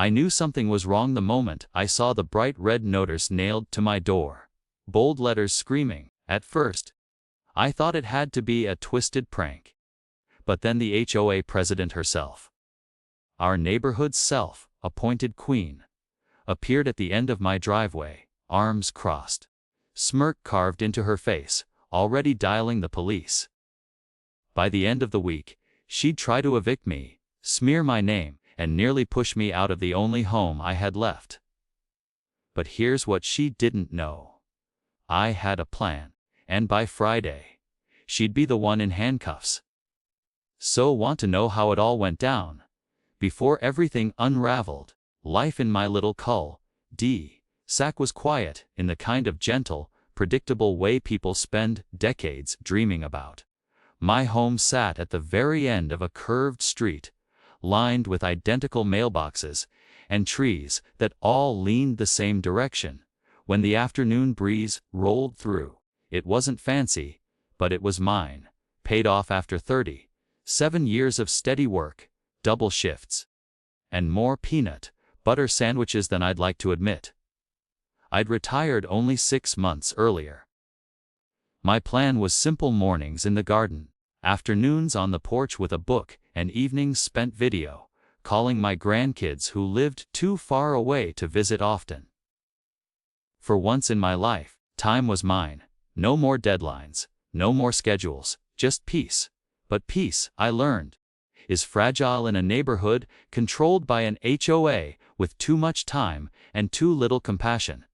I knew something was wrong the moment I saw the bright red notice nailed to my door. Bold letters screaming. At first, I thought it had to be a twisted prank. But then the HOA president herself, our neighborhood's self-appointed queen, appeared at the end of my driveway, arms crossed, smirk carved into her face, already dialing the police. By the end of the week, she'd try to evict me, smear my name, and nearly push me out of the only home I had left. But here's what she didn't know. I had a plan, and by Friday, she'd be the one in handcuffs. So want to know how it all went down? Before everything unraveled, life in my little cul-de-sac was quiet in the kind of gentle, predictable way people spend decades dreaming about. My home sat at the very end of a curved street, lined with identical mailboxes and trees that all leaned the same direction. When the afternoon breeze rolled through, it wasn't fancy, but it was mine, paid off after 37 years of steady work, double shifts, and more peanut butter sandwiches than I'd like to admit. I'd retired only 6 months earlier. My plan was simple: mornings in the garden, afternoons on the porch with a book, and evenings spent video calling my grandkids who lived too far away to visit often. For once in my life, time was mine. No more deadlines, no more schedules, just peace. But peace, I learned, is fragile in a neighborhood controlled by an HOA with too much time and too little compassion.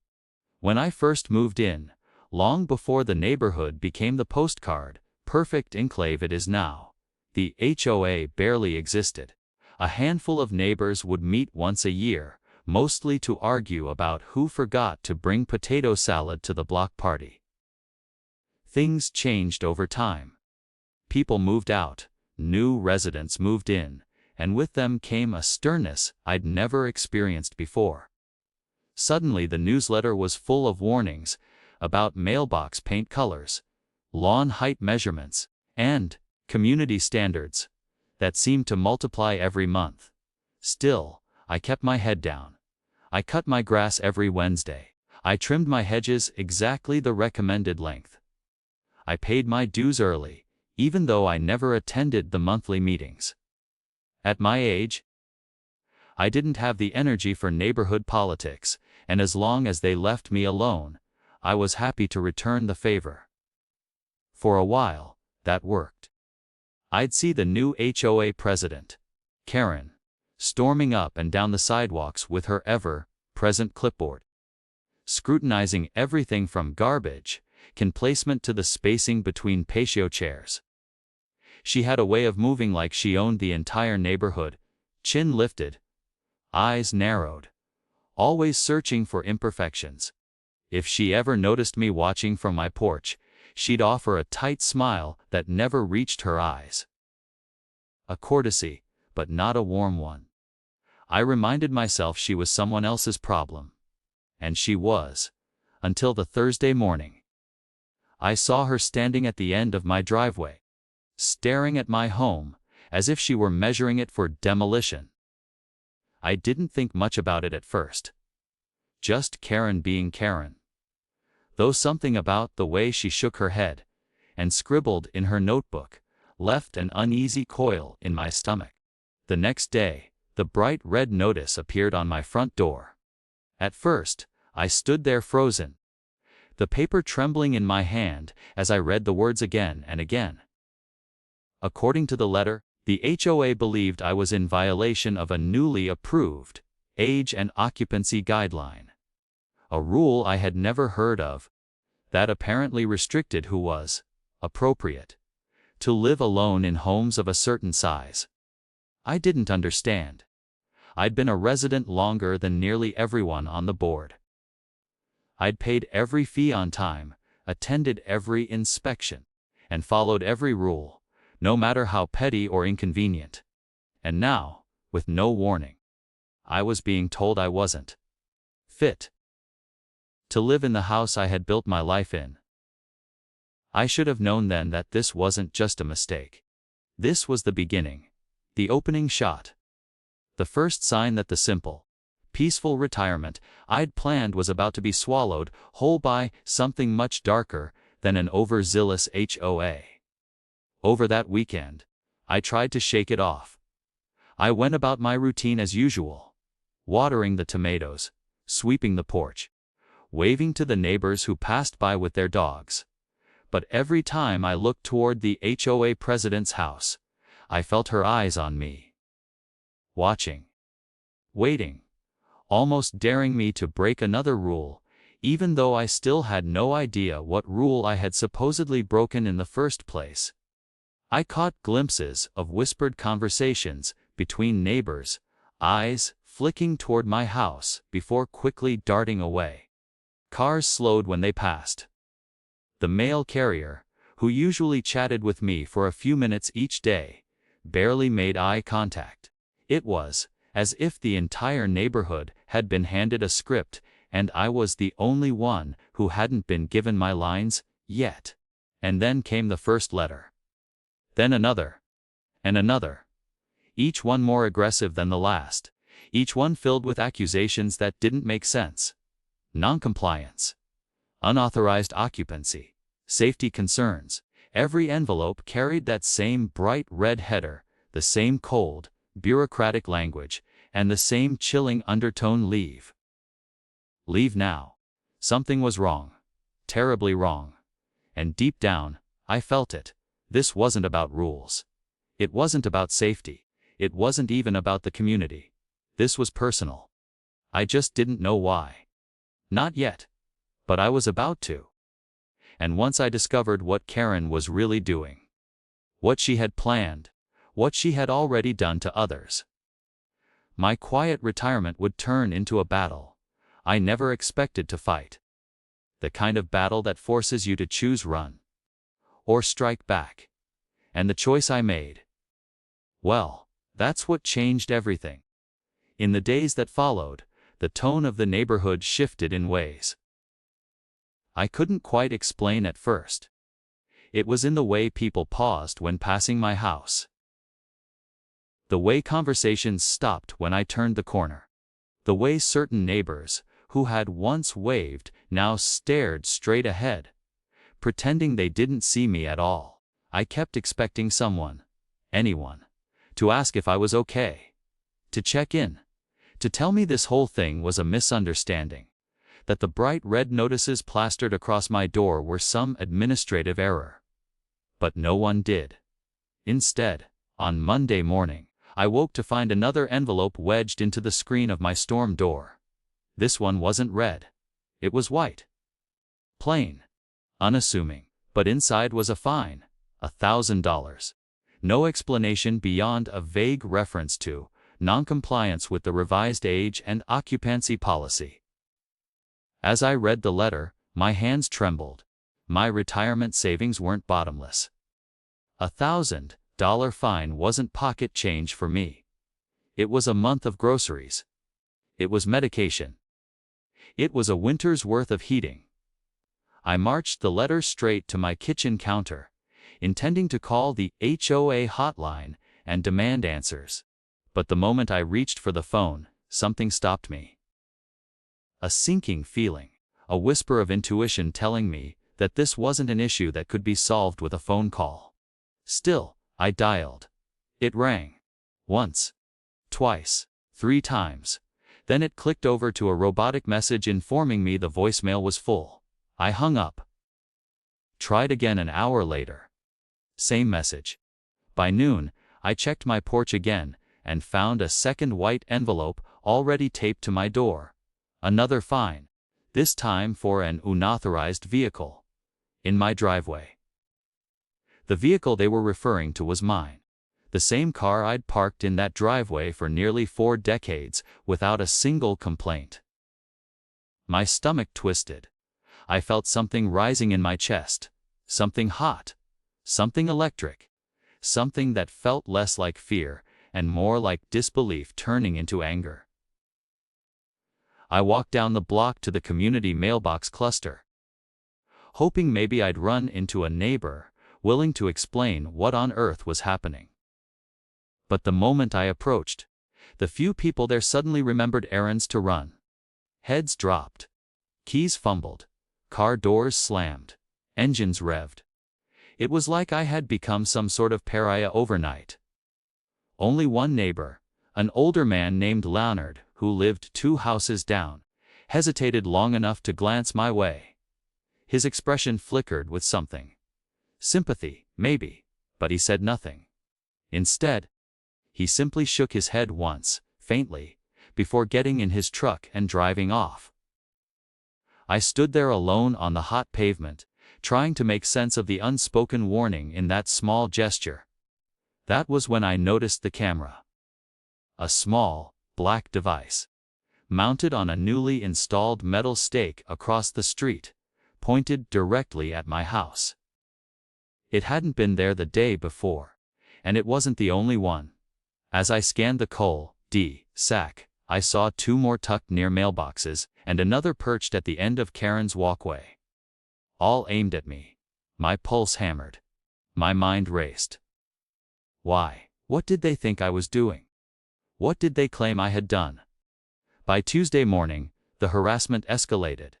When I first moved in, long before the neighborhood became the postcard perfect enclave it is now, the HOA barely existed. A handful of neighbors would meet once a year, mostly to argue about who forgot to bring potato salad to the block party. Things changed over time. People moved out, new residents moved in, and with them came a sternness I'd never experienced before. Suddenly the newsletter was full of warnings about mailbox paint colors, lawn height measurements, and community standards that seemed to multiply every month. Still, I kept my head down. I cut my grass every Wednesday. I trimmed my hedges exactly the recommended length. I paid my dues early, even though I never attended the monthly meetings. At my age, I didn't have the energy for neighborhood politics, and as long as they left me alone, I was happy to return the favor. For a while, that worked. I'd see the new HOA president, Karen, storming up and down the sidewalks with her ever-present clipboard, scrutinizing everything from garbage can placement to the spacing between patio chairs. She had a way of moving like she owned the entire neighborhood, chin lifted, eyes narrowed, always searching for imperfections. If she ever noticed me watching from my porch, she'd offer a tight smile that never reached her eyes. A courtesy, but not a warm one. I reminded myself she was someone else's problem. And she was, until the Thursday morning. I saw her standing at the end of my driveway, staring at my home, as if she were measuring it for demolition. I didn't think much about it at first. Just Karen being Karen. Though something about the way she shook her head and scribbled in her notebook left an uneasy coil in my stomach. The next day, the bright red notice appeared on my front door. At first, I stood there frozen, the paper trembling in my hand as I read the words again and again. According to the letter, the HOA believed I was in violation of a newly approved age and occupancy guideline, a rule I had never heard of, that apparently restricted who was appropriate to live alone in homes of a certain size. I didn't understand. I'd been a resident longer than nearly everyone on the board. I'd paid every fee on time, attended every inspection, and followed every rule, no matter how petty or inconvenient. And now, with no warning, I was being told I wasn't fit to live in the house I had built my life in. I should have known then that this wasn't just a mistake. This was the beginning, the opening shot, the first sign that the simple, peaceful retirement I'd planned was about to be swallowed whole by something much darker than an overzealous HOA. Over that weekend, I tried to shake it off. I went about my routine as usual, watering the tomatoes, sweeping the porch, waving to the neighbors who passed by with their dogs. But every time I looked toward the HOA president's house, I felt her eyes on me. Watching. Waiting. Almost daring me to break another rule, even though I still had no idea what rule I had supposedly broken in the first place. I caught glimpses of whispered conversations between neighbors, eyes flicking toward my house before quickly darting away. Cars slowed when they passed. The mail carrier, who usually chatted with me for a few minutes each day, barely made eye contact. It was as if the entire neighborhood had been handed a script, and I was the only one who hadn't been given my lines yet. And then came the first letter. Then another. And another. Each one more aggressive than the last. Each one filled with accusations that didn't make sense. Noncompliance. Unauthorized occupancy. Safety concerns. Every envelope carried that same bright red header, the same cold, bureaucratic language, and the same chilling undertone: leave. Leave now. Something was wrong. Terribly wrong. And deep down, I felt it. This wasn't about rules. It wasn't about safety. It wasn't even about the community. This was personal. I just didn't know why. Not yet. But I was about to. And once I discovered what Karen was really doing, what she had planned, what she had already done to others, my quiet retirement would turn into a battle I never expected to fight. The kind of battle that forces you to choose run or strike back. And the choice I made, well, that's what changed everything. In the days that followed, the tone of the neighborhood shifted in ways I couldn't quite explain at first. It was in the way people paused when passing my house. The way conversations stopped when I turned the corner. The way certain neighbors, who had once waved, now stared straight ahead, pretending they didn't see me at all. I kept expecting someone, anyone, to ask if I was okay, to check in, to tell me this whole thing was a misunderstanding, that the bright red notices plastered across my door were some administrative error. But no one did. Instead, on Monday morning, I woke to find another envelope wedged into the screen of my storm door. This one wasn't red. It was white. Plain. Unassuming. But inside was a fine. $1,000. No explanation beyond a vague reference to noncompliance with the revised age and occupancy policy. As I read the letter, my hands trembled. My retirement savings weren't bottomless. $1,000 fine wasn't pocket change for me. It was a month of groceries. It was medication. It was a winter's worth of heating. I marched the letter straight to my kitchen counter, intending to call the HOA hotline and demand answers. But the moment I reached for the phone, something stopped me. A sinking feeling, a whisper of intuition telling me that this wasn't an issue that could be solved with a phone call. Still, I dialed. It rang. Once. Twice. 3 times. Then it clicked over to a robotic message informing me the voicemail was full. I hung up. Tried again an hour later. Same message. By noon, I checked my porch again and found a second white envelope already taped to my door. Another fine. This time for an unauthorized vehicle. In my driveway. The vehicle they were referring to was mine. The same car I'd parked in that driveway for nearly 4 decades without a single complaint. My stomach twisted. I felt something rising in my chest. Something hot. Something electric. Something that felt less like fear and more like disbelief turning into anger. I walked down the block to the community mailbox cluster, hoping maybe I'd run into a neighbor willing to explain what on earth was happening. But the moment I approached, The few people there suddenly remembered errands to run. Heads dropped. Keys fumbled. Car doors slammed. Engines revved. It was like I had become some sort of pariah overnight. Only one neighbor, an older man named Leonard, who lived 2 houses down, hesitated long enough to glance my way. His expression flickered with something. Sympathy, maybe, but he said nothing. Instead, he simply shook his head once, faintly, before getting in his truck and driving off. I stood there alone on the hot pavement, trying to make sense of the unspoken warning in that small gesture. That was when I noticed the camera. A small, black device, mounted on a newly installed metal stake across the street, pointed directly at my house. It hadn't been there the day before, and it wasn't the only one. As I scanned the coal-d sack, I saw 2 more tucked near mailboxes, and another perched at the end of Karen's walkway. All aimed at me. My pulse hammered. My mind raced. Why? What did they think I was doing? What did they claim I had done? By Tuesday morning, the harassment escalated.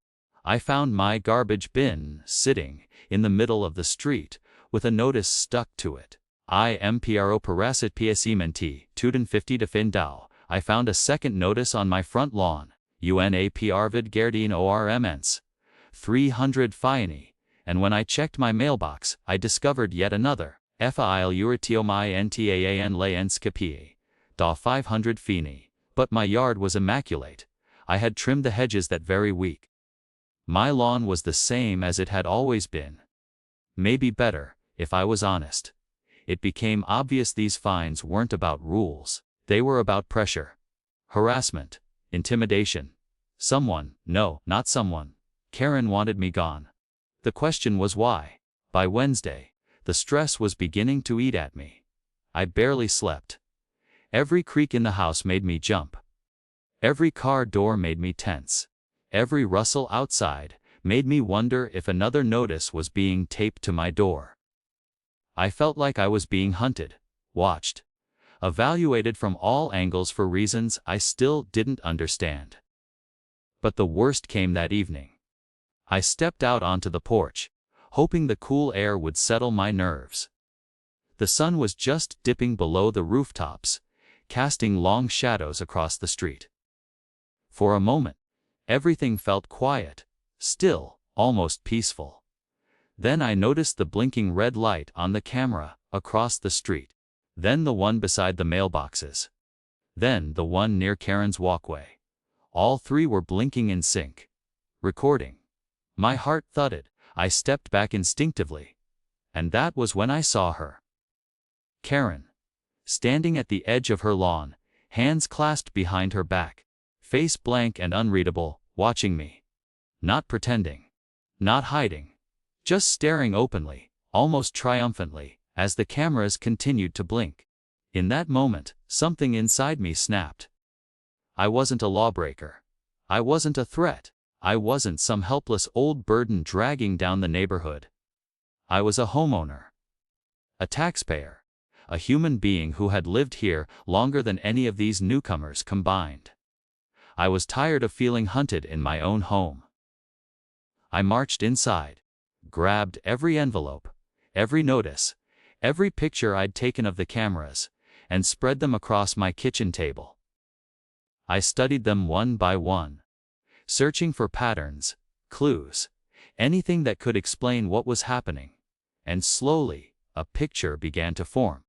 I found my garbage bin sitting in the middle of the street, with a notice stuck to it. I am pro parasit psmnt, tuden 50 de findal. I found a second notice on my front lawn, UNAP Arvid Gerdien ORMNs. 300 Fiani, and when I checked my mailbox, I discovered yet another, FIL Uritiomai NTAAN Laenskapi, da 500 Fini, but my yard was immaculate. I had trimmed the hedges that very week. My lawn was the same as it had always been. Maybe better, if I was honest. It became obvious these fines weren't about rules, they were about pressure. Harassment. Intimidation. Someone, no, not someone. Karen wanted me gone. The question was why. By Wednesday, the stress was beginning to eat at me. I barely slept. Every creak in the house made me jump. Every car door made me tense. Every rustle outside made me wonder if another notice was being taped to my door. I felt like I was being hunted, watched, evaluated from all angles for reasons I still didn't understand. But the worst came that evening. I stepped out onto the porch, hoping the cool air would settle my nerves. The sun was just dipping below the rooftops, casting long shadows across the street. For a moment, everything felt quiet, still, almost peaceful. Then I noticed the blinking red light on the camera across the street. Then the one beside the mailboxes. Then the one near Karen's walkway. All 3 were blinking in sync. Recording. My heart thudded. I stepped back instinctively. And that was when I saw her. Karen. Standing at the edge of her lawn, hands clasped behind her back, face blank and unreadable, watching me. Not pretending. Not hiding. Just staring openly, almost triumphantly, as the cameras continued to blink. In that moment, something inside me snapped. I wasn't a lawbreaker. I wasn't a threat. I wasn't some helpless old burden dragging down the neighborhood. I was a homeowner. A taxpayer. A human being who had lived here longer than any of these newcomers combined. I was tired of feeling hunted in my own home. I marched inside, grabbed every envelope, every notice, every picture I'd taken of the cameras, and spread them across my kitchen table. I studied them one by one, searching for patterns, clues, anything that could explain what was happening, and slowly, a picture began to form.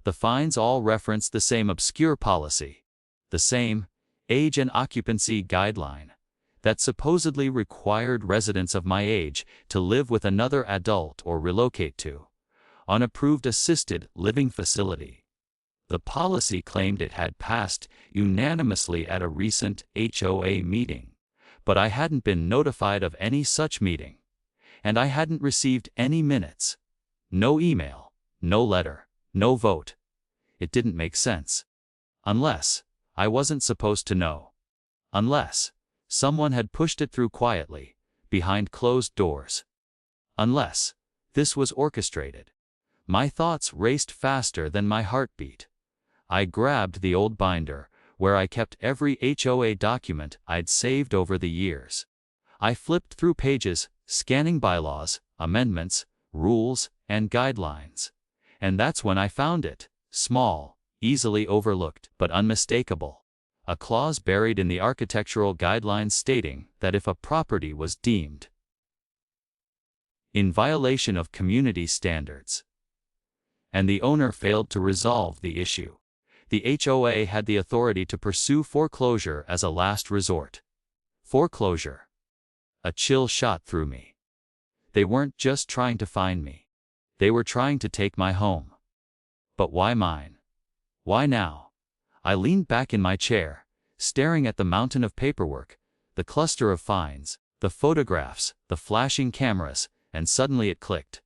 The fines all referenced the same obscure policy, the same age and occupancy guideline that supposedly required residents of my age to live with another adult or relocate to an approved assisted living facility. The policy claimed it had passed unanimously at a recent HOA meeting, but I hadn't been notified of any such meeting, and I hadn't received any minutes. No email, no letter, no vote. It didn't make sense. Unless I wasn't supposed to know. Unless someone had pushed it through quietly, behind closed doors. Unless this was orchestrated. My thoughts raced faster than my heartbeat. I grabbed the old binder, where I kept every HOA document I'd saved over the years. I flipped through pages, scanning bylaws, amendments, rules, and guidelines. And that's when I found it, small, easily overlooked, but unmistakable. A clause buried in the architectural guidelines stating that if a property was deemed in violation of community standards, and the owner failed to resolve the issue, the HOA had the authority to pursue foreclosure as a last resort. Foreclosure. A chill shot through me. They weren't just trying to find me. They were trying to take my home. But why mine? Why now? I leaned back in my chair, staring at the mountain of paperwork, the cluster of fines, the photographs, the flashing cameras, and suddenly it clicked.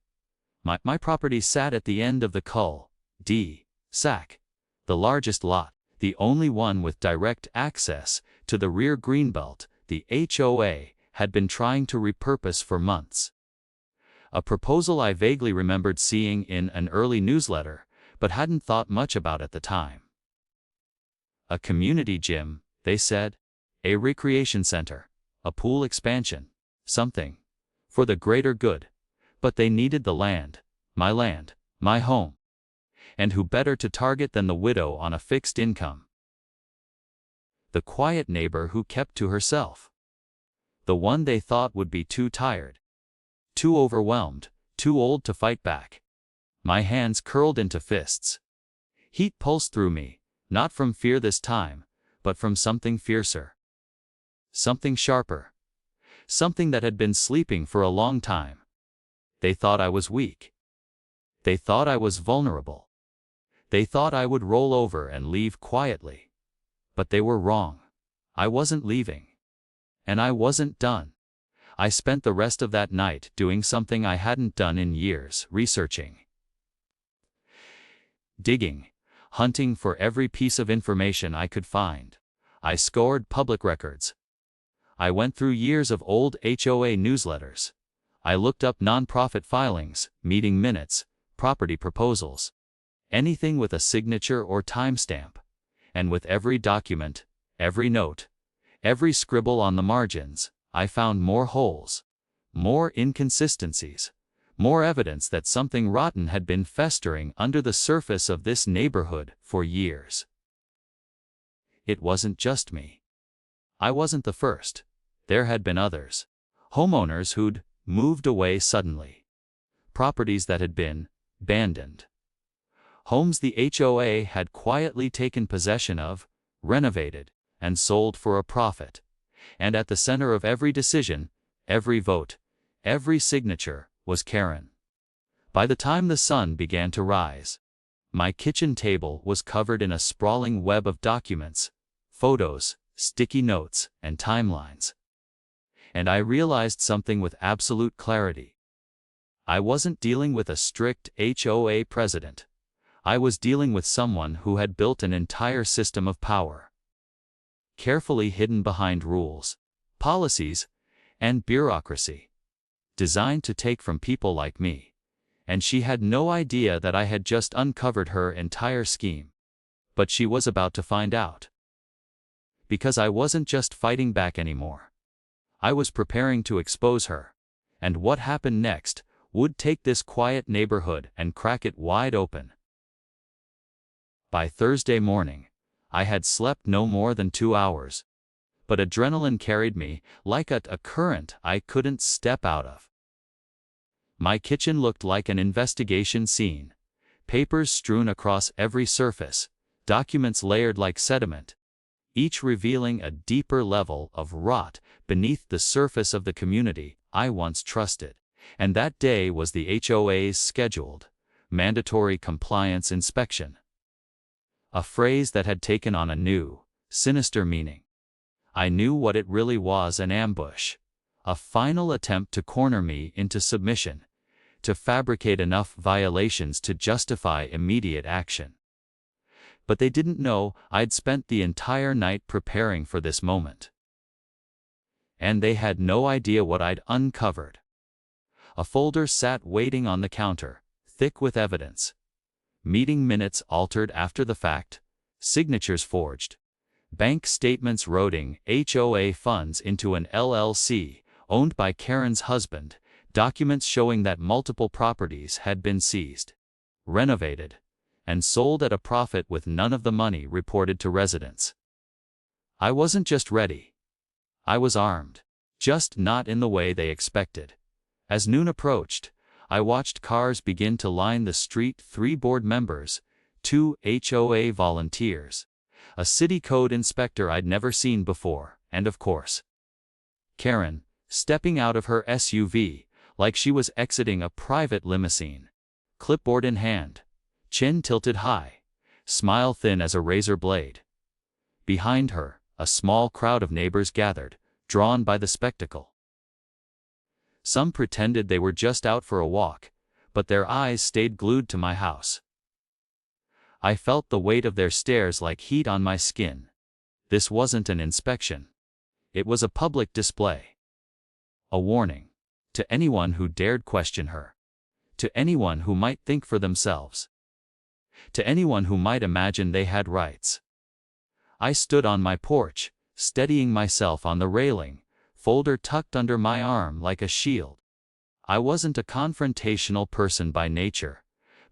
My property sat at the end of the cul-de-sac, the largest lot, the only one with direct access to the rear greenbelt the HOA had been trying to repurpose for months. A proposal I vaguely remembered seeing in an early newsletter, but hadn't thought much about at the time. A community gym, they said, a recreation center, a pool expansion, something for the greater good, but they needed the land, my home. And who better to target than the widow on a fixed income? The quiet neighbor who kept to herself. The one they thought would be too tired, too overwhelmed, too old to fight back. My hands curled into fists. Heat pulsed through me, not from fear this time, but from something fiercer. Something sharper. Something that had been sleeping for a long time. They thought I was weak. They thought I was vulnerable. They thought I would roll over and leave quietly. But they were wrong. I wasn't leaving. And I wasn't done. I spent the rest of that night doing something I hadn't done in years, researching. Digging, hunting for every piece of information I could find. I scoured public records. I went through years of old HOA newsletters. I looked up nonprofit filings, meeting minutes, property proposals. Anything with a signature or timestamp. And with every document, every note, every scribble on the margins, I found more holes, more inconsistencies, more evidence that something rotten had been festering under the surface of this neighborhood for years. It wasn't just me. I wasn't the first. There had been others. Homeowners who'd moved away suddenly. Properties that had been abandoned. Homes the HOA had quietly taken possession of, renovated, and sold for a profit. And at the center of every decision, every vote, every signature, was Karen. By the time the sun began to rise, my kitchen table was covered in a sprawling web of documents, photos, sticky notes, and timelines. And I realized something with absolute clarity. I wasn't dealing with a strict HOA president. I was dealing with someone who had built an entire system of power, carefully hidden behind rules, policies, and bureaucracy, designed to take from people like me. And she had no idea that I had just uncovered her entire scheme. But she was about to find out. Because I wasn't just fighting back anymore. I was preparing to expose her. And what happened next would take this quiet neighborhood and crack it wide open. By Thursday morning, I had slept no more than 2 hours. But adrenaline carried me like a current I couldn't step out of. My kitchen looked like an investigation scene. Papers strewn across every surface, documents layered like sediment, each revealing a deeper level of rot beneath the surface of the community I once trusted. And that day was the HOA's scheduled, mandatory compliance inspection. A phrase that had taken on a new, sinister meaning. I knew what it really was: an ambush. A final attempt to corner me into submission, to fabricate enough violations to justify immediate action. But they didn't know I'd spent the entire night preparing for this moment. And they had no idea what I'd uncovered. A folder sat waiting on the counter, thick with evidence. Meeting minutes altered after the fact, signatures forged, bank statements routing HOA funds into an LLC, owned by Karen's husband, documents showing that multiple properties had been seized, renovated, and sold at a profit with none of the money reported to residents. I wasn't just ready. I was armed. Just not in the way they expected. As noon approached, I watched cars begin to line the street. 3 board members, 2 HOA volunteers, a city code inspector I'd never seen before, and of course, Karen, stepping out of her SUV, like she was exiting a private limousine. Clipboard in hand, chin tilted high, smile thin as a razor blade. Behind her, a small crowd of neighbors gathered, drawn by the spectacle. Some pretended they were just out for a walk, but their eyes stayed glued to my house. I felt the weight of their stares like heat on my skin. This wasn't an inspection. It was a public display. A warning. To anyone who dared question her. To anyone who might think for themselves. To anyone who might imagine they had rights. I stood on my porch, steadying myself on the railing, folder tucked under my arm like a shield. I wasn't a confrontational person by nature,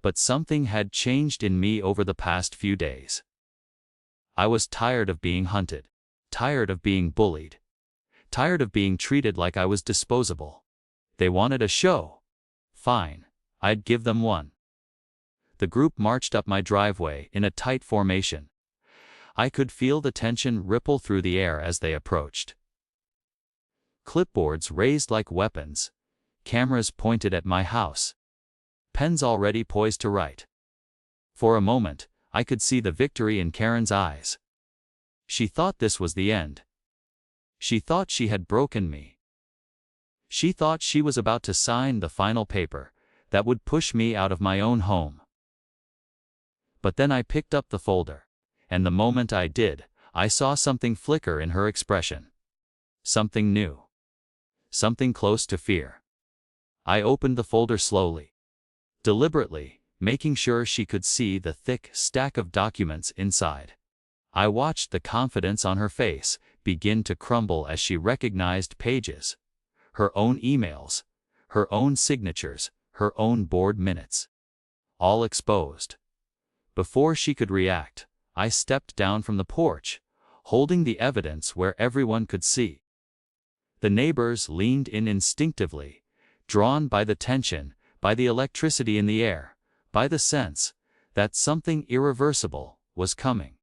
but something had changed in me over the past few days. I was tired of being hunted, tired of being bullied, tired of being treated like I was disposable. They wanted a show. Fine, I'd give them one. The group marched up my driveway in a tight formation. I could feel the tension ripple through the air as they approached. Clipboards raised like weapons, cameras pointed at my house, pens already poised to write. For a moment, I could see the victory in Karen's eyes. She thought this was the end. She thought she had broken me. She thought she was about to sign the final paper that would push me out of my own home. But then I picked up the folder, and the moment I did, I saw something flicker in her expression. Something new. Something close to fear. I opened the folder slowly, deliberately, making sure she could see the thick stack of documents inside. I watched the confidence on her face begin to crumble as she recognized pages. Her own emails, her own signatures, her own board minutes. All exposed. Before she could react, I stepped down from the porch, holding the evidence where everyone could see. The neighbors leaned in instinctively, drawn by the tension, by the electricity in the air, by the sense that something irreversible was coming.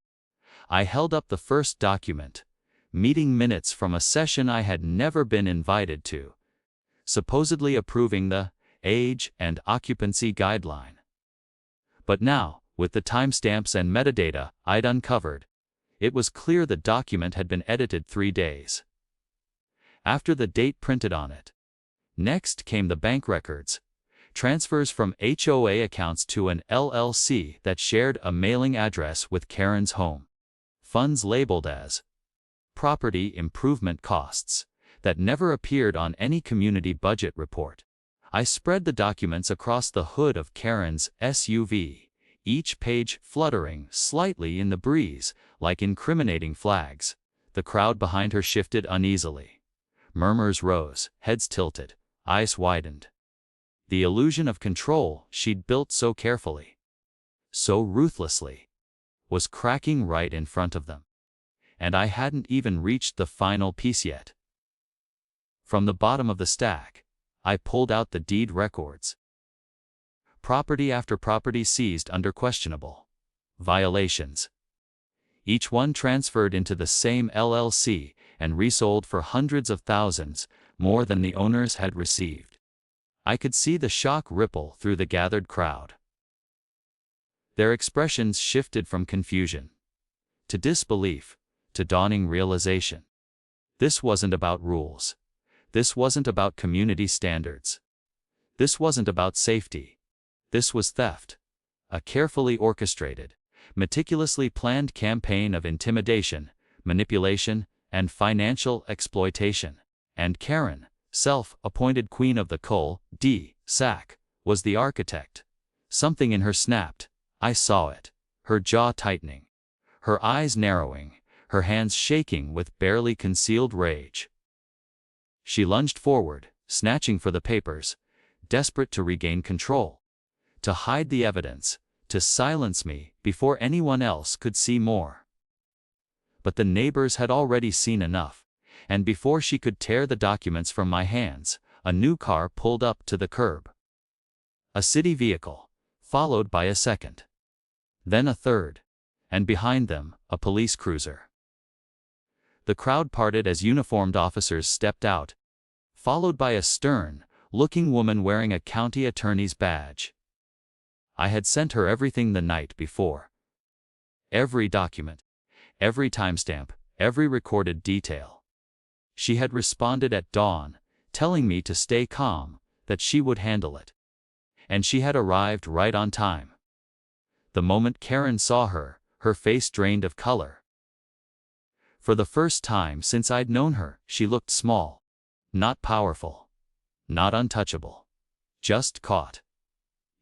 I held up the first document, meeting minutes from a session I had never been invited to, supposedly approving the age and occupancy guideline. But now, with the timestamps and metadata I'd uncovered, it was clear the document had been edited 3 days after the date printed on it. Next came the bank records, transfers from HOA accounts to an LLC that shared a mailing address with Karen's home. Funds labeled as property improvement costs that never appeared on any community budget report. I spread the documents across the hood of Karen's SUV, each page fluttering slightly in the breeze like incriminating flags. The crowd behind her shifted uneasily. Murmurs rose, heads tilted, eyes widened. The illusion of control she'd built so carefully, so ruthlessly, was cracking right in front of them. And I hadn't even reached the final piece yet. From the bottom of the stack, I pulled out the deed records. Property after property seized under questionable violations. Each one transferred into the same LLC and resold for hundreds of thousands, more than the owners had received. I could see the shock ripple through the gathered crowd. Their expressions shifted from confusion to disbelief, to dawning realization. This wasn't about rules. This wasn't about community standards. This wasn't about safety. This was theft. A carefully orchestrated, meticulously planned campaign of intimidation, manipulation, and financial exploitation. And Karen, self-appointed queen of the cul-de-sac, was the architect. Something in her snapped. I saw it. Her jaw tightening. Her eyes narrowing. her hands shaking with barely concealed rage. She lunged forward, snatching for the papers, desperate to regain control, to hide the evidence, to silence me before anyone else could see more. But the neighbors had already seen enough, and before she could tear the documents from my hands, a new car pulled up to the curb. A city vehicle, followed by a second. Then a third, and behind them, a police cruiser. The crowd parted as uniformed officers stepped out, followed by a stern-looking woman wearing a county attorney's badge. I had sent her everything the night before. Every document, every timestamp, every recorded detail. She had responded at dawn, telling me to stay calm, that she would handle it. And she had arrived right on time. The moment Karen saw her, her face drained of color. For the first time since I'd known her, she looked small. Not powerful. Not untouchable. Just caught.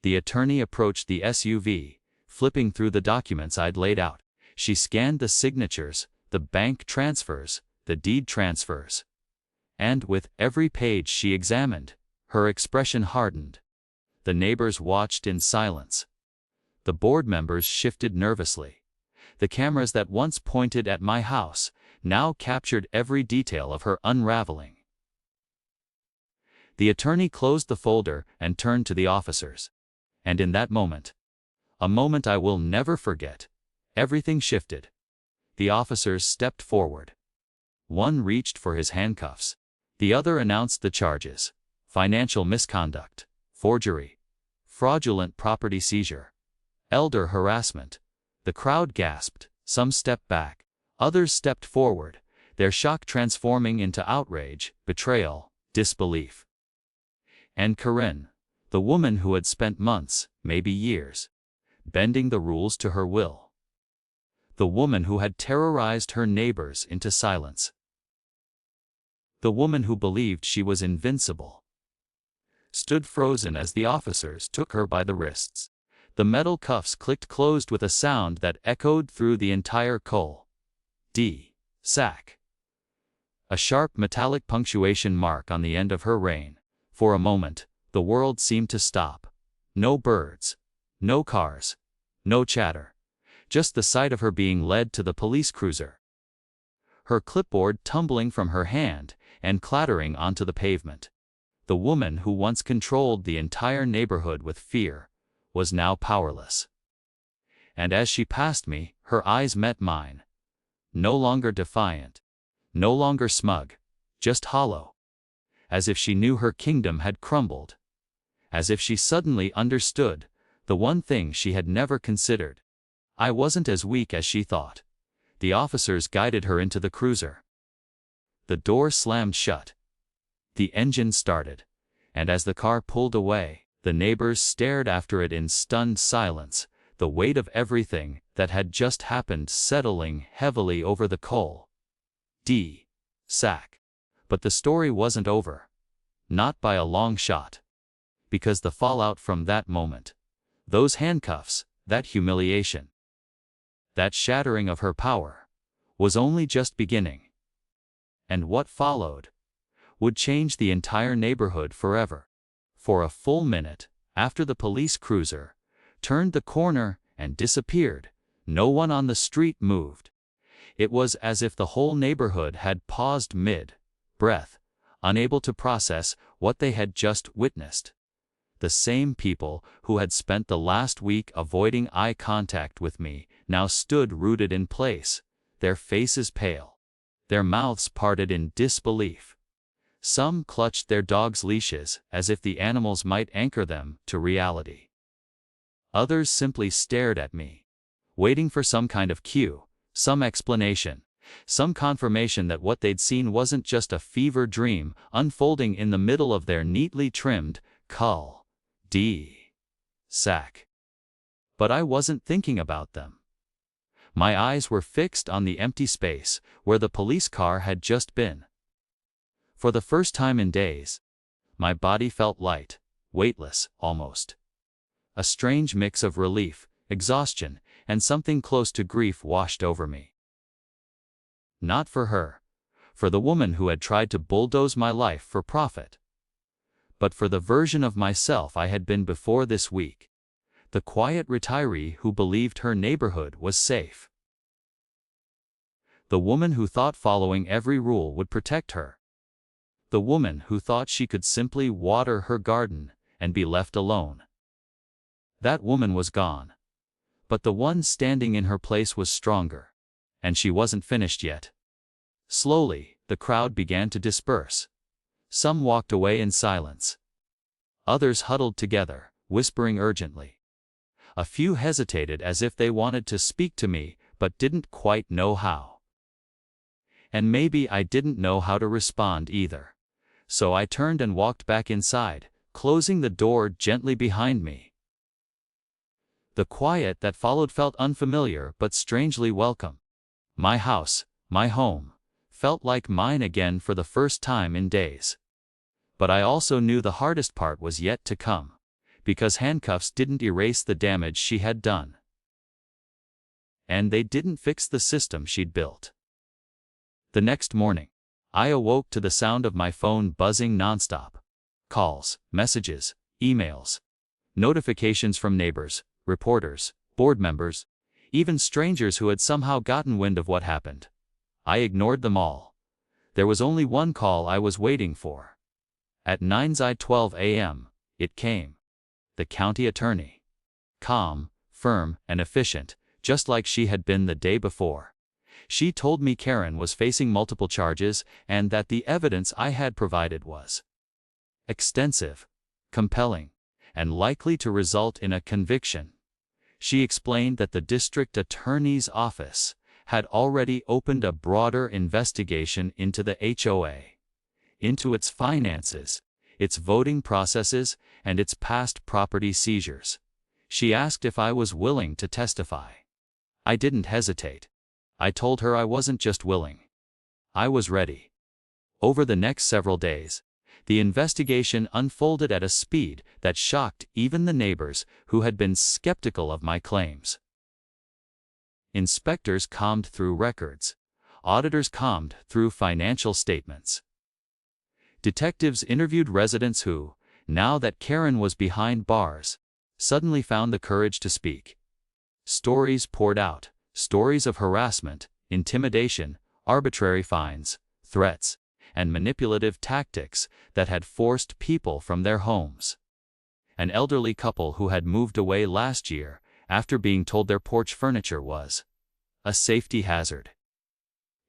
The attorney approached the SUV, flipping through the documents I'd laid out. She scanned the signatures, the bank transfers, the deed transfers. And with every page she examined, her expression hardened. The neighbors watched in silence. The board members shifted nervously. The cameras that once pointed at my house now captured every detail of her unraveling. The attorney closed the folder and turned to the officers. And in that moment, a moment I will never forget, everything shifted. The officers stepped forward. One reached for his handcuffs. The other announced the charges: financial misconduct, forgery, fraudulent property seizure, elder harassment. The crowd gasped, some stepped back, others stepped forward, their shock transforming into outrage, betrayal, disbelief. And Karen, the woman who had spent months, maybe years, bending the rules to her will. The woman who had terrorized her neighbors into silence. The woman who believed she was invincible, stood frozen as the officers took her by the wrists. The metal cuffs clicked closed with a sound that echoed through the entire sack. A sharp metallic punctuation mark on the end of her reign. For a moment, the world seemed to stop. No birds, no cars, no chatter. Just the sight of her being led to the police cruiser. Her clipboard tumbling from her hand and clattering onto the pavement. The woman who once controlled the entire neighborhood with fear was now powerless. And as she passed me, her eyes met mine. No longer defiant, no longer smug, just hollow. As if she knew her kingdom had crumbled. As if she suddenly understood the one thing she had never considered. I wasn't as weak as she thought. The officers guided her into the cruiser. The door slammed shut. The engine started, and as the car pulled away, the neighbors stared after it in stunned silence, the weight of everything that had just happened settling heavily over the sack. But the story wasn't over. Not by a long shot. Because the fallout from that moment, those handcuffs, that humiliation, that shattering of her power, was only just beginning. And what followed would change the entire neighborhood forever. For a full minute, after the police cruiser turned the corner and disappeared, no one on the street moved. It was as if the whole neighborhood had paused mid-breath, unable to process what they had just witnessed. The same people who had spent the last week avoiding eye contact with me now stood rooted in place, their faces pale, their mouths parted in disbelief. Some clutched their dogs' leashes as if the animals might anchor them to reality. Others simply stared at me, waiting for some kind of cue, some explanation, some confirmation that what they'd seen wasn't just a fever dream unfolding in the middle of their neatly trimmed sack. But I wasn't thinking about them. My eyes were fixed on the empty space where the police car had just been. For the first time in days, my body felt light, weightless, almost. A strange mix of relief, exhaustion, and something close to grief washed over me. Not for her, for the woman who had tried to bulldoze my life for profit, but for the version of myself I had been before this week. The quiet retiree who believed her neighborhood was safe. The woman who thought following every rule would protect her. The woman who thought she could simply water her garden and be left alone. That woman was gone. But the one standing in her place was stronger. And she wasn't finished yet. Slowly, the crowd began to disperse. Some walked away in silence. Others huddled together, whispering urgently. A few hesitated as if they wanted to speak to me, but didn't quite know how. And maybe I didn't know how to respond either. So I turned and walked back inside, closing the door gently behind me. The quiet that followed felt unfamiliar but strangely welcome. My house, my home, felt like mine again for the first time in days. But I also knew the hardest part was yet to come, because handcuffs didn't erase the damage she had done. And they didn't fix the system she'd built. The next morning, I awoke to the sound of my phone buzzing nonstop. Calls, messages, emails, notifications from neighbors, reporters, board members, even strangers who had somehow gotten wind of what happened. I ignored them all. There was only one call I was waiting for. At 9:12 a.m., it came. The county attorney. Calm, firm, and efficient, just like she had been the day before. She told me Karen was facing multiple charges and that the evidence I had provided was extensive, compelling, and likely to result in a conviction. She explained that the district attorney's office had already opened a broader investigation into the HOA, into its finances, its voting processes, and its past property seizures. She asked if I was willing to testify. I didn't hesitate. I told her I wasn't just willing. I was ready. Over the next several days, the investigation unfolded at a speed that shocked even the neighbors who had been skeptical of my claims. Inspectors combed through records. Auditors combed through financial statements. Detectives interviewed residents who, now that Karen was behind bars, suddenly found the courage to speak. Stories poured out. Stories of harassment, intimidation, arbitrary fines, threats, and manipulative tactics that had forced people from their homes. An elderly couple who had moved away last year after being told their porch furniture was a safety hazard.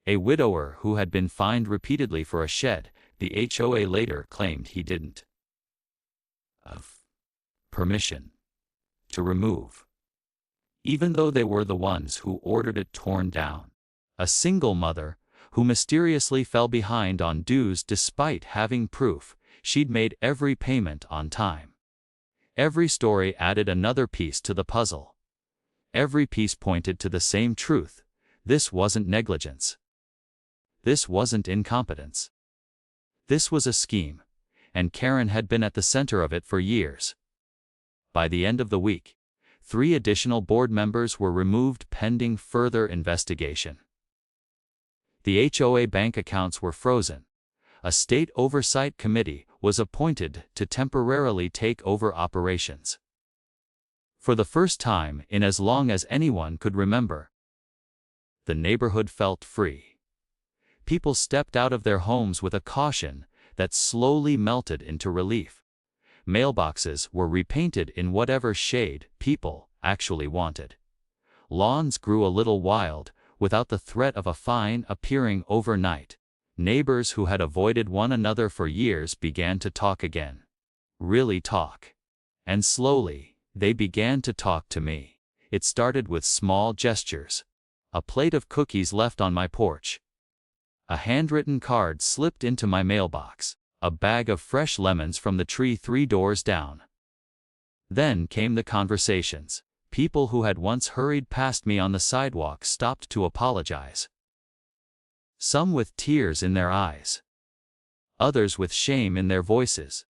A widower who had been fined repeatedly for a shed the HOA later claimed he didn't have permission to remove, even though they were the ones who ordered it torn down. A single mother who mysteriously fell behind on dues despite having proof she'd made every payment on time. Every story added another piece to the puzzle. Every piece pointed to the same truth: this wasn't negligence. This wasn't incompetence. This was a scheme, and Karen had been at the center of it for years. By the end of the week, 3 additional board members were removed pending further investigation. The HOA bank accounts were frozen. A state oversight committee was appointed to temporarily take over operations. For the first time in as long as anyone could remember, the neighborhood felt free. People stepped out of their homes with a caution that slowly melted into relief. Mailboxes were repainted in whatever shade people actually wanted. Lawns grew a little wild, without the threat of a fine appearing overnight. Neighbors who had avoided one another for years began to talk again. Really talk. And slowly, they began to talk to me. It started with small gestures. A plate of cookies left on my porch. A handwritten card slipped into my mailbox. A bag of fresh lemons from the tree 3 doors down. Then came the conversations. People who had once hurried past me on the sidewalk stopped to apologize. Some with tears in their eyes. Others with shame in their voices.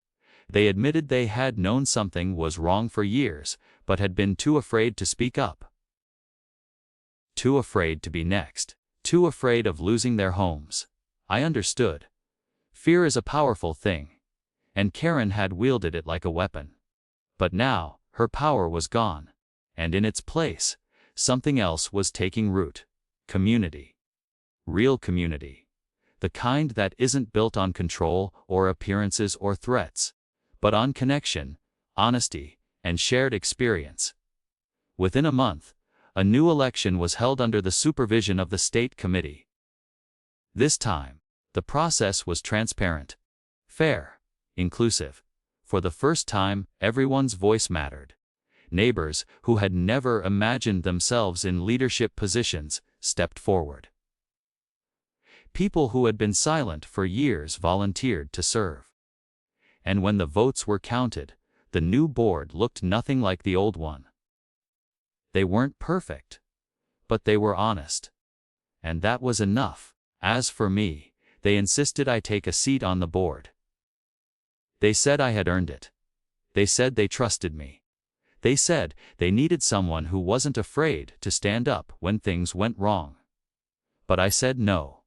They admitted they had known something was wrong for years, but had been too afraid to speak up. Too afraid to be next. too afraid of losing their homes. I understood. Fear is a powerful thing, and Karen had wielded it like a weapon. But now, her power was gone, and in its place, something else was taking root: community. Real community. The kind that isn't built on control or appearances or threats, but on connection, honesty, and shared experience. Within a month, a new election was held under the supervision of the state committee. This time, the process was transparent, fair, inclusive. For the first time, everyone's voice mattered. Neighbors who had never imagined themselves in leadership positions stepped forward. People who had been silent for years volunteered to serve. And when the votes were counted, the new board looked nothing like the old one. They weren't perfect, but they were honest. And that was enough. As for me, they insisted I take a seat on the board. They said I had earned it. They said they trusted me. They said they needed someone who wasn't afraid to stand up when things went wrong. But I said no.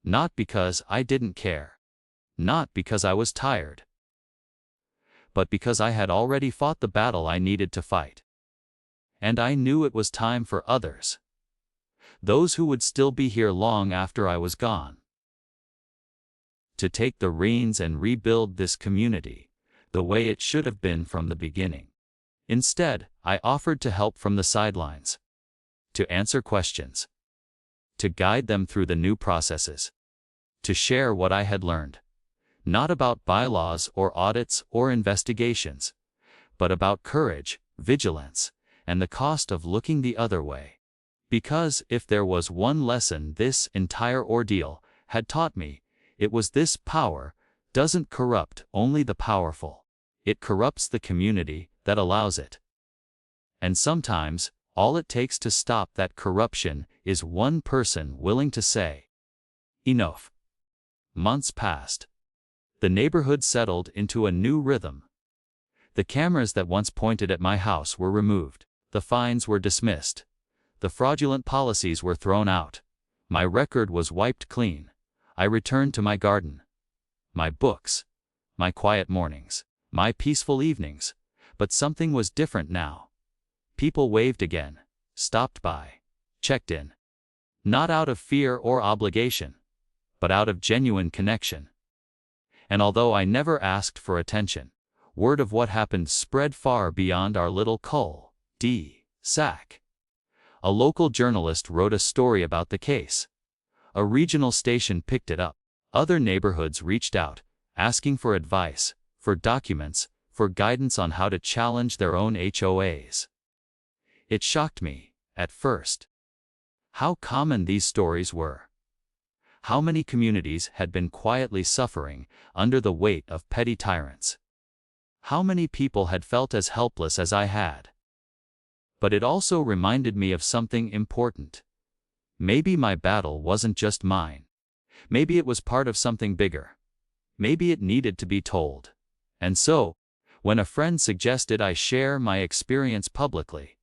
Not because I didn't care. Not because I was tired. But because I had already fought the battle I needed to fight. And I knew it was time for others. Those who would still be here long after I was gone. To take the reins and rebuild this community, the way it should have been from the beginning. Instead, I offered to help from the sidelines. To answer questions. To guide them through the new processes. To share what I had learned. Not about bylaws or audits or investigations, but about courage, vigilance, and the cost of looking the other way. Because if there was one lesson this entire ordeal had taught me, it was this: power doesn't corrupt only the powerful. It corrupts the community that allows it. And sometimes, all it takes to stop that corruption is one person willing to say, enough. Months passed. The neighborhood settled into a new rhythm. The cameras that once pointed at my house were removed. The fines were dismissed. The fraudulent policies were thrown out. My record was wiped clean. I returned to my garden, my books, my quiet mornings, my peaceful evenings. But something was different now. People waved again, stopped by, checked in. Not out of fear or obligation, but out of genuine connection. And although I never asked for attention, word of what happened spread far beyond our little cul-de-sac. A local journalist wrote a story about the case. A regional station picked it up. Other neighborhoods reached out, asking for advice, for documents, for guidance on how to challenge their own HOAs. It shocked me, at first, how common these stories were. How many communities had been quietly suffering under the weight of petty tyrants. How many people had felt as helpless as I had. But it also reminded me of something important. Maybe my battle wasn't just mine. Maybe it was part of something bigger. Maybe it needed to be told. And so, when a friend suggested I share my experience publicly,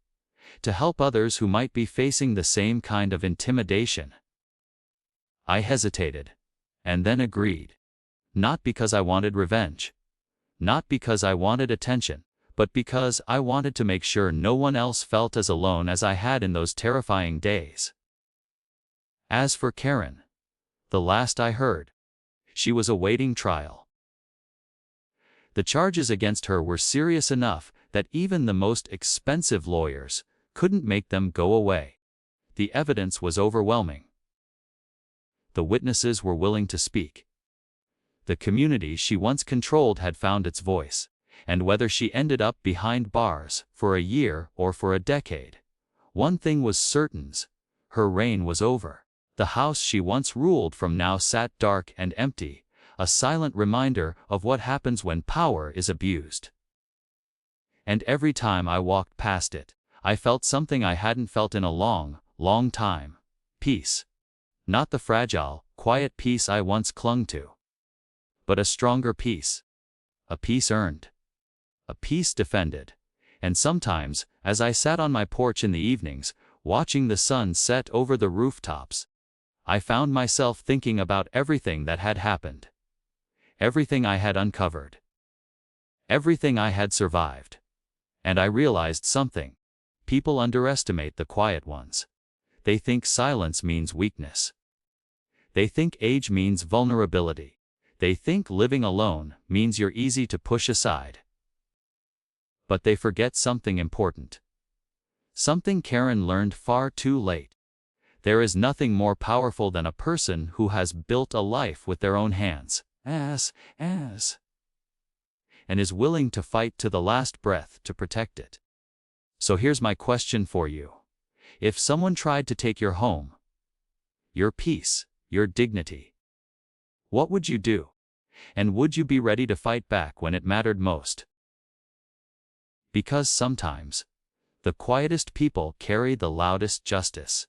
to help others who might be facing the same kind of intimidation, I hesitated, and then agreed. Not because I wanted revenge. Not because I wanted attention, but because I wanted to make sure no one else felt as alone as I had in those terrifying days. As for Karen, the last I heard, she was awaiting trial. The charges against her were serious enough that even the most expensive lawyers couldn't make them go away. The evidence was overwhelming. The witnesses were willing to speak. The community she once controlled had found its voice, and whether she ended up behind bars for a year or for a decade, one thing was certain: her reign was over. The house she once ruled from now sat dark and empty, a silent reminder of what happens when power is abused. And every time I walked past it, I felt something I hadn't felt in a long, long time: peace. Not the fragile, quiet peace I once clung to, but a stronger peace. A peace earned. A peace defended. And sometimes, as I sat on my porch in the evenings, watching the sun set over the rooftops, I found myself thinking about everything that had happened. Everything I had uncovered. Everything I had survived. And I realized something. People underestimate the quiet ones. They think silence means weakness. They think age means vulnerability. They think living alone means you're easy to push aside. But they forget something important. Something Karen learned far too late. There is nothing more powerful than a person who has built a life with their own hands, and is willing to fight to the last breath to protect it. So here's my question for you. If someone tried to take your home, your peace, your dignity, what would you do? And would you be ready to fight back when it mattered most? Because sometimes, the quietest people carry the loudest justice.